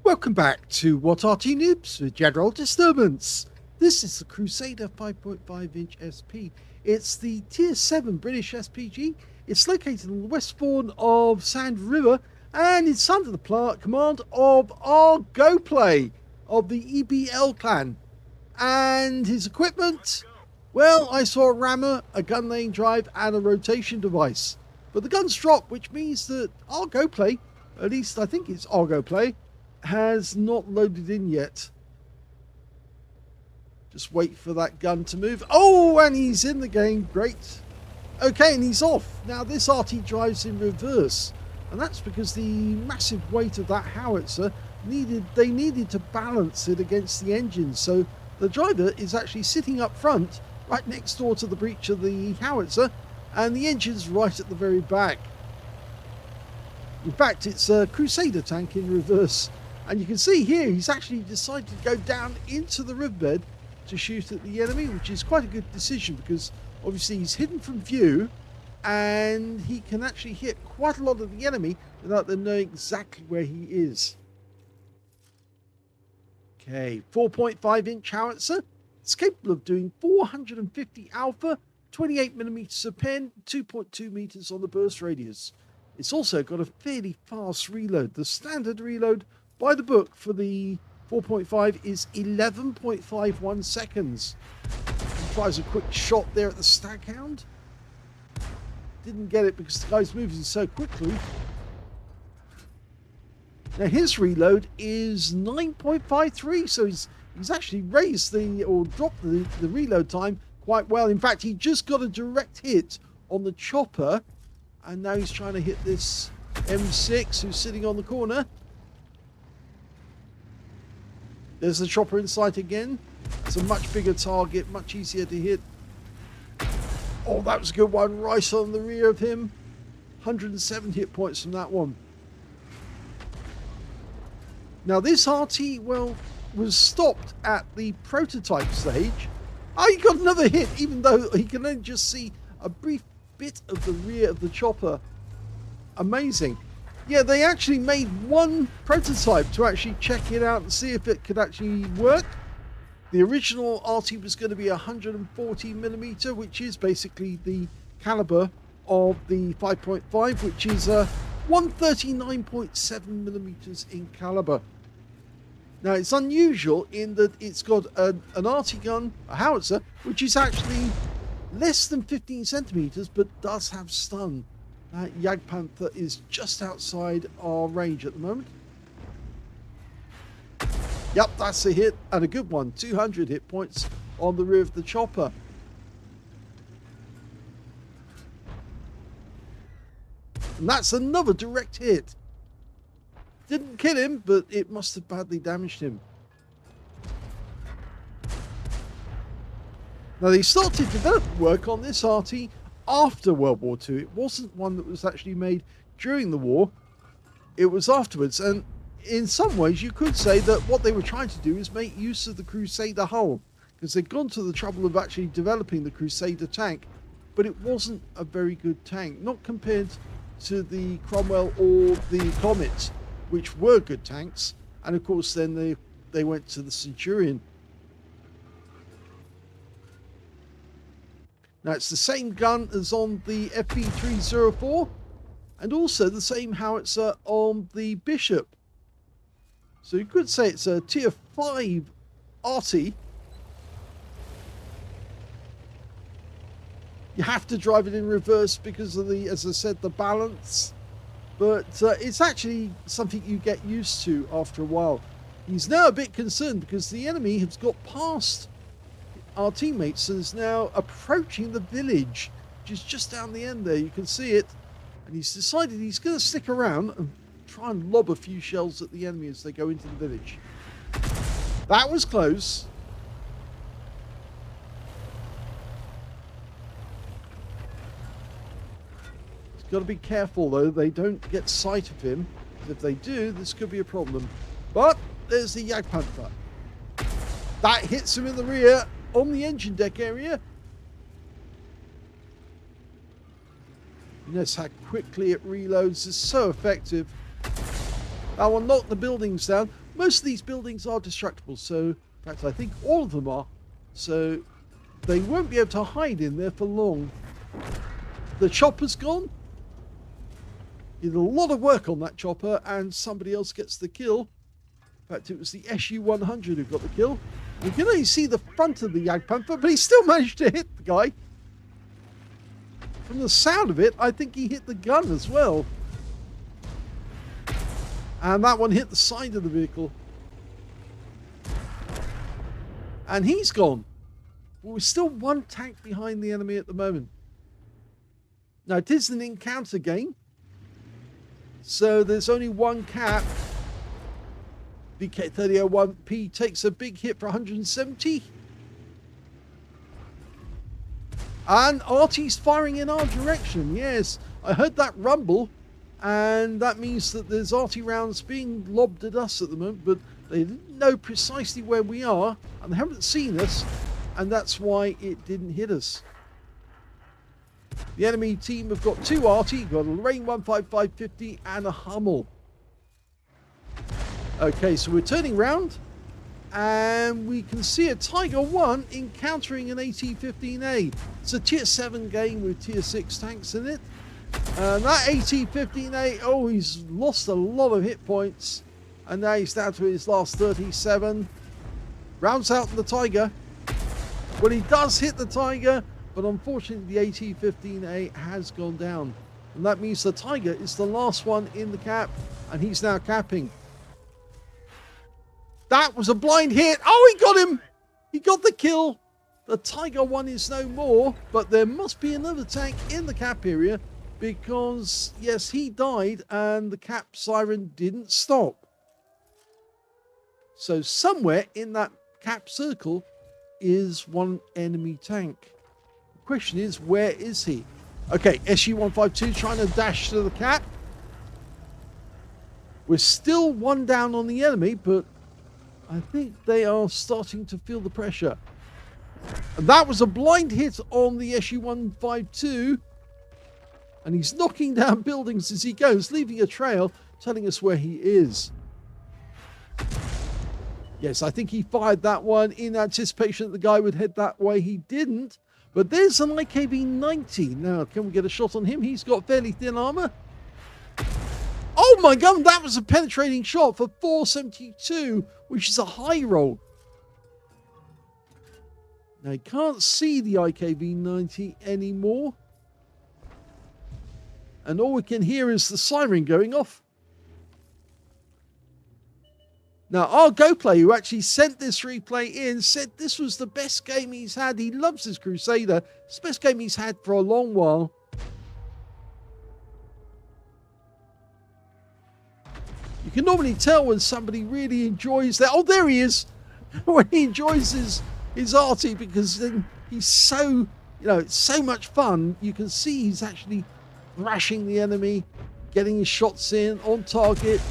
Welcome back to What Arty Noobs with General Disturbance. This is the Crusader 5.5-inch SP. It's the Tier 7 British SPG. It's located on the west spawn of Sand River, and it's under the command of our GoPlay of the EBL clan. And his equipment? Well, I saw a rammer, a gun lane drive, and a rotation device. But the guns dropped, which means that our GoPlay, at least I think it's our GoPlay, has not loaded in yet. Just wait for that gun to move. Oh, and he's in the game. Great. Okay, and he's off. Now this Arty drives in reverse, and that's because the massive weight of that howitzer they needed to balance it against the engine. So the driver is actually sitting up front, right next door to the breech of the howitzer, and the engine's right at the very back. In fact, it's a Crusader tank in reverse. And you can see here, he's actually decided to go down into the riverbed to shoot at the enemy, which is quite a good decision because obviously he's hidden from view and he can actually hit quite a lot of the enemy without them knowing exactly where he is. Okay, 4.5-inch howitzer. It's capable of doing 450 alpha, 28 millimeters a pen, 2.2 meters on the burst radius. It's also got a fairly fast reload. The standard reload by the book for the 4.5 is 11.51 seconds. He tries a quick shot there at the staghound. Didn't get it because the guy's moving so quickly. Now his reload is 9.53, so he's actually raised dropped the reload time quite well. In fact, he just got a direct hit on the chopper, and now he's trying to hit this M6 who's sitting on the corner. There's the chopper in sight again. It's a much bigger target, much easier to hit. Oh, that was a good one, right on the rear of him. 107 hit points from that one. Now this Arty, well, was stopped at the prototype stage. Oh, he got another hit, even though he can only just see a brief bit of the rear of the chopper. Amazing. Yeah, they actually made one prototype to actually check it out and see if it could actually work. The original Arty was going to be 140 millimeter, which is basically the caliber of the 5.5, which is 139.7 millimeters in caliber. Now it's unusual in that it's got an Arty gun, a howitzer, which is actually less than 15 centimeters, but does have stun. That Jagdpanther is just outside our range at the moment. Yep, that's a hit, and a good one. 200 hit points on the rear of the chopper. And that's another direct hit. Didn't kill him, but it must have badly damaged him. Now they started development work on this Arty after World War II. It wasn't one that was actually made during the war. It was afterwards, and in some ways you could say that what they were trying to do is make use of the Crusader hull, because they'd gone to the trouble of actually developing the Crusader tank, but it wasn't a very good tank, not compared to the Cromwell or the Comet, which were good tanks. And of course then they went to the Centurion. Now it's the same gun as on the FP304, and also the same howitzer on the Bishop. So you could say it's a tier 5 Arty. You have to drive it in reverse because of the, as I said, the balance. But it's actually something you get used to after a while. He's now a bit concerned because the enemy has got past our teammates and is now approaching the village, which is just down the end there. You can see it, and he's decided he's going to stick around and try and lob a few shells at the enemy as they go into the village. That was close. He's got to be careful though they don't get sight of him. If they do, this could be a problem. But there's the Jagdpanther. That hits him in the rear on the engine deck area. Notice how quickly it reloads. It's so effective. That one knocked the buildings down. Most of these buildings are destructible, so in fact I think all of them are, so they won't be able to hide in there for long. The chopper's gone. He did a lot of work on that chopper, and somebody else gets the kill. In fact, it was the SU-100 who got the kill. You can only see the front of the Jagdpanther, but he still managed to hit the guy. From the sound of it, I think he hit the gun as well. And that one hit the side of the vehicle. And he's gone. But we're still one tank behind the enemy at the moment. Now, it is an encounter game. So there's only one cap. VK3001P takes a big hit for 170. And Arty's firing in our direction. Yes, I heard that rumble. And that means that there's Arty rounds being lobbed at us at the moment. But they didn't know precisely where we are. And they haven't seen us. And that's why it didn't hit us. The enemy team have got two Arty. Got a Lorraine 15550 and a Hummel. Okay, so we're turning round, and we can see a Tiger 1 encountering an AT-15A. It's a tier 7 game with tier 6 tanks in it. And that AT-15A, oh, he's lost a lot of hit points, and now he's down to his last 37. Rounds out the Tiger. Well, he does hit the Tiger, but unfortunately the AT-15A has gone down. And that means the Tiger is the last one in the cap, and he's now capping. That was a blind hit. Oh, he got him. He got the kill. The Tiger 1 is no more, but there must be another tank in the cap area because, yes, he died and the cap siren didn't stop. So somewhere in that cap circle is one enemy tank. The question is, where is he? Okay, SU-152 trying to dash to the cap. We're still one down on the enemy, but I think they are starting to feel the pressure. And that was a blind hit on the SU-152. And he's knocking down buildings as he goes, leaving a trail telling us where he is. Yes, I think he fired that one in anticipation that the guy would head that way. He didn't. But there's an IKV-90. Now, can we get a shot on him? He's got fairly thin armor. Oh my god, that was a penetrating shot for 472, which is a high roll. Now, you can't see the IKV-90 anymore. And all we can hear is the siren going off. Now, our GoPlay, who actually sent this replay in, said this was the best game he's had. He loves his Crusader. It's the best game he's had for a long while. You can normally tell when somebody really enjoys that. Oh, there he is. When he enjoys his Arty, because then he's so, it's so much fun. You can see he's actually thrashing the enemy, getting his shots in on target.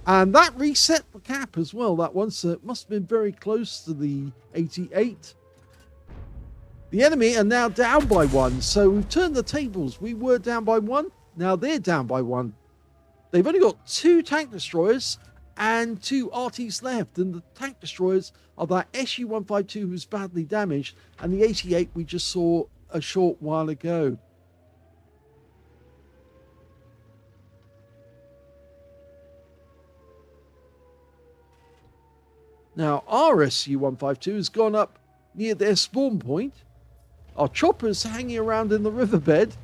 And that reset the cap as well, that one. So it must have been very close to the 88. The enemy are now down by 1. So we've turned the tables. We were down by 1. Now they're down by 1. They've only got 2 tank destroyers and 2 Artys left. And the tank destroyers are that SU-152 who's badly damaged and the 88 we just saw a short while ago. Now, our SU-152 has gone up near their spawn point. Our chopper's hanging around in the riverbed.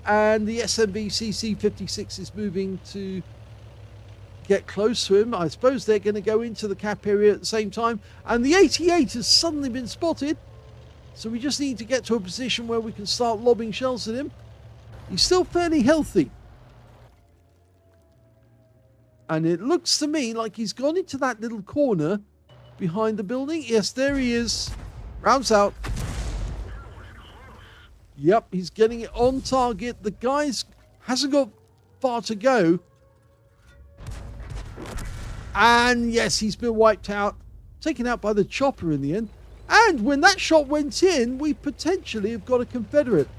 And the SMB CC-56 is moving to get close to him. I suppose they're going to go into the cap area at the same time. And the 88 has suddenly been spotted. So we just need to get to a position where we can start lobbing shells at him. He's still fairly healthy. And it looks to me like he's gone into that little corner behind the building. Yes, there he is. Rounds out. Yep, he's getting it on target. The guy hasn't got far to go. And yes, he's been wiped out. Taken out by the chopper in the end. And when that shot went in, we potentially have got a Confederate.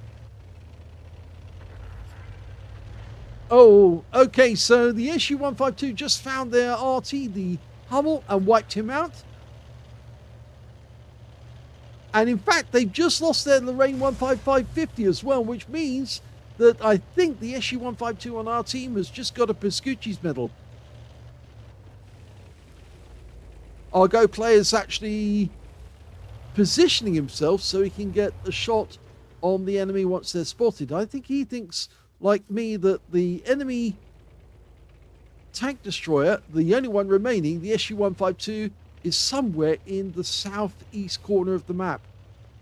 Oh, okay, so the SU-152 just found their Arty, the Hummel, and wiped him out. And in fact, they've just lost their Lorraine 15550 as well, which means that I think the SU-152 on our team has just got a Pascucci's medal. Our Go player's actually positioning himself so he can get a shot on the enemy once they're spotted. I think he thinks, like me, that the enemy tank destroyer, the only one remaining, the SU-152, is somewhere in the southeast corner of the map.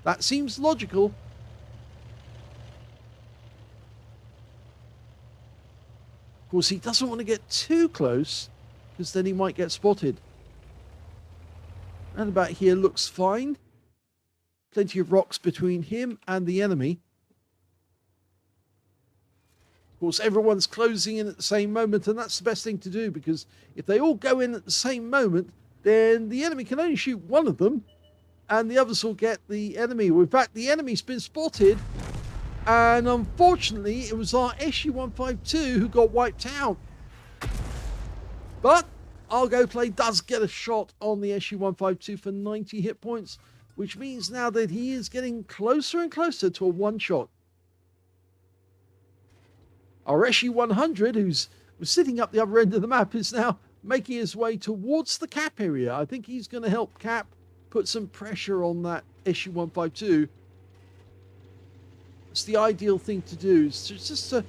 That seems logical. Of course, he doesn't want to get too close because then he might get spotted. And about here looks fine. Plenty of rocks between him and the enemy. Of course, everyone's closing in at the same moment, and that's the best thing to do, because if they all go in at the same moment, then the enemy can only shoot one of them, and the others will get the enemy. In fact, the enemy's been spotted, and unfortunately, it was our SU-152 who got wiped out. But Argo Play does get a shot on the SU-152 for 90 hit points, which means now that he is getting closer and closer to a one-shot. Our SU-100, who's sitting up the other end of the map, is now making his way towards the Cap area. I think he's going to help Cap put some pressure on that SU-152. It's the ideal thing to do, is just to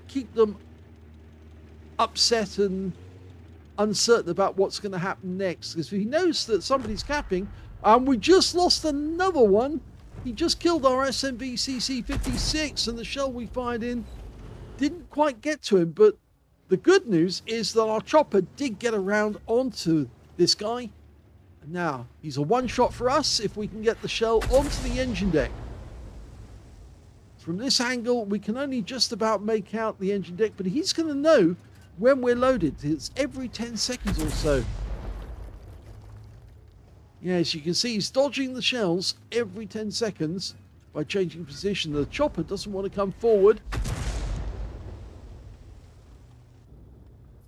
keep them upset and uncertain about what's going to happen next. Because if he knows that somebody's capping, and we just lost another one. He just killed our SMB CC-56, and the shell we fired in didn't quite get to him. But the good news is that our chopper did get around onto this guy. And now he's a one-shot for us if we can get the shell onto the engine deck. From this angle, we can only just about make out the engine deck, but he's going to know when we're loaded. It's every 10 seconds or so. Yeah, as you can see, he's dodging the shells every 10 seconds by changing position. The chopper doesn't want to come forward.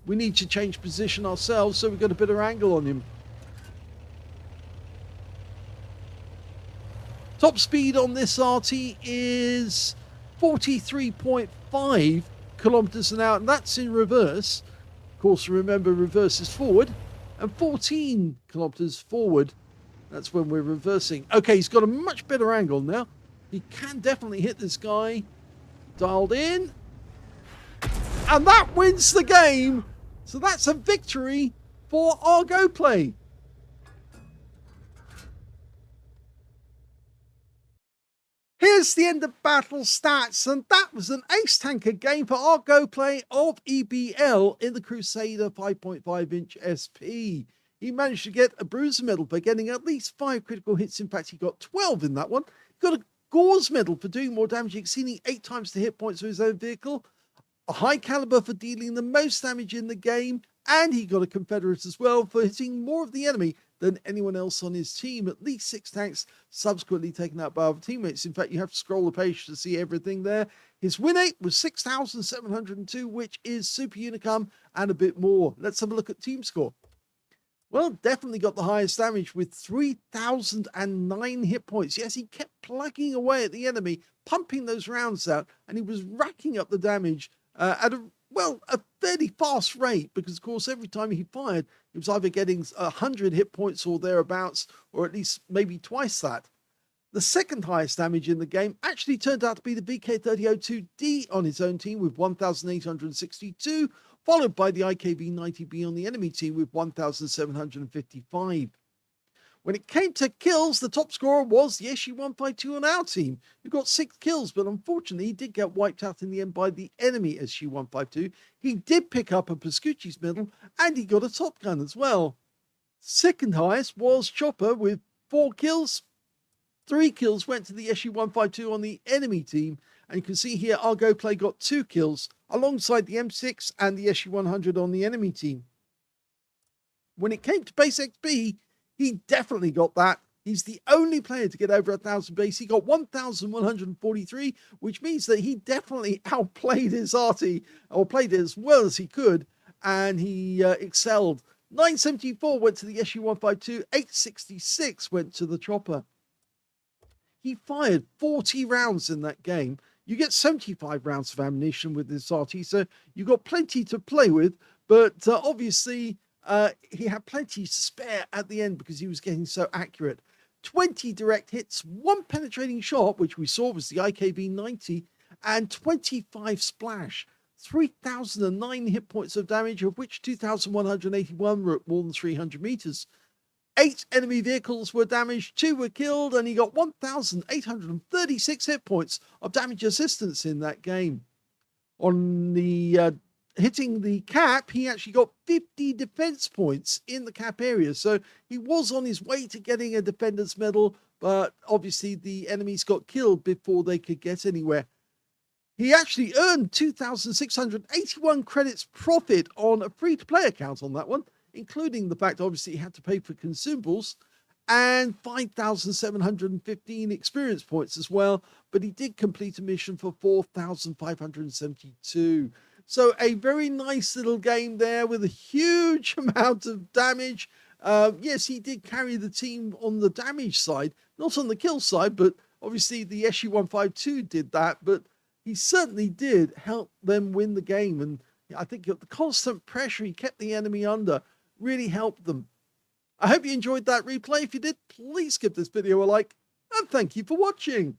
We need to change position ourselves so we've got a better angle on him. Top speed on this RT is 43.5 kilometers an hour, and that's in reverse. Of course, remember, reverse is forward, and 14 kilometers forward. That's when we're reversing. Okay, he's got a much better angle now. He can definitely hit this guy. Dialed in. And that wins the game. So that's a victory for Argo Play. Here's the end of battle stats, and that was an ace tanker game for Argo Play of EBL in the Crusader 5.5-inch SP. He managed to get a bruiser medal by getting at least 5 critical hits. In fact, he got 12 in that one. He got a Gauze medal for doing more damage, exceeding 8 times the hit points of his own vehicle. A high caliber for dealing the most damage in the game. And he got a Confederate as well for hitting more of the enemy than anyone else on his team. At least 6 tanks subsequently taken out by other teammates. In fact, you have to scroll the page to see everything there. His win rate was 6,702, which is super unicum and a bit more. Let's have a look at team score. Well, definitely got the highest damage with 3,009 hit points. Yes, he kept plugging away at the enemy, pumping those rounds out, and he was racking up the damage at a fairly fast rate, because, of course, every time he fired, he was either getting 100 hit points or thereabouts, or at least maybe twice that. The second highest damage in the game actually turned out to be the VK3002D on his own team with 1,862, followed by the IKV90B on the enemy team with 1,755. When it came to kills, the top scorer was the SU-152 on our team, who got 6 kills, but unfortunately he did get wiped out in the end by the enemy SU-152. He did pick up a Pascucci's medal, and he got a Top Gun as well. Second highest was Chopper with 4 kills. 3 kills went to the SU-152 on the enemy team, and you can see here Argo Play got 2 kills, alongside the M6 and the SU-100 on the enemy team. When it came to base XP, he definitely got that He's the only player to get over 1,000 base. He got 1,143, which means that he definitely outplayed his Arty, or played it as well as he could, and he excelled. 974 went to the SU-152, 866 went to the chopper. He fired 40 rounds in that game. You get 75 rounds of ammunition with this Arty, so you've got plenty to play with, but obviously he had plenty to spare at the end because he was getting so accurate. 20 direct hits, 1 penetrating shot, which we saw was the IKB-90, and 25 splash. 3,009 hit points of damage, of which 2,181 were at more than 300 meters. 8 enemy vehicles were damaged, 2 were killed, and he got 1,836 hit points of damage assistance in that game. On the hitting the cap, he actually got 50 defense points in the cap area, so he was on his way to getting a defender's medal, but obviously the enemies got killed before they could get anywhere. He actually earned 2,681 credits profit on a free-to-play account on that one, including the fact, obviously, he had to pay for consumables, and 5,715 experience points as well, but he did complete a mission for 4,572. So a very nice little game there with a huge amount of damage. Yes, he did carry the team on the damage side, not on the kill side, but obviously the SU-152 did that, but he certainly did help them win the game. And I think the constant pressure he kept the enemy under really helped them. I hope you enjoyed that replay. If you did, please give this video a like, and thank you for watching.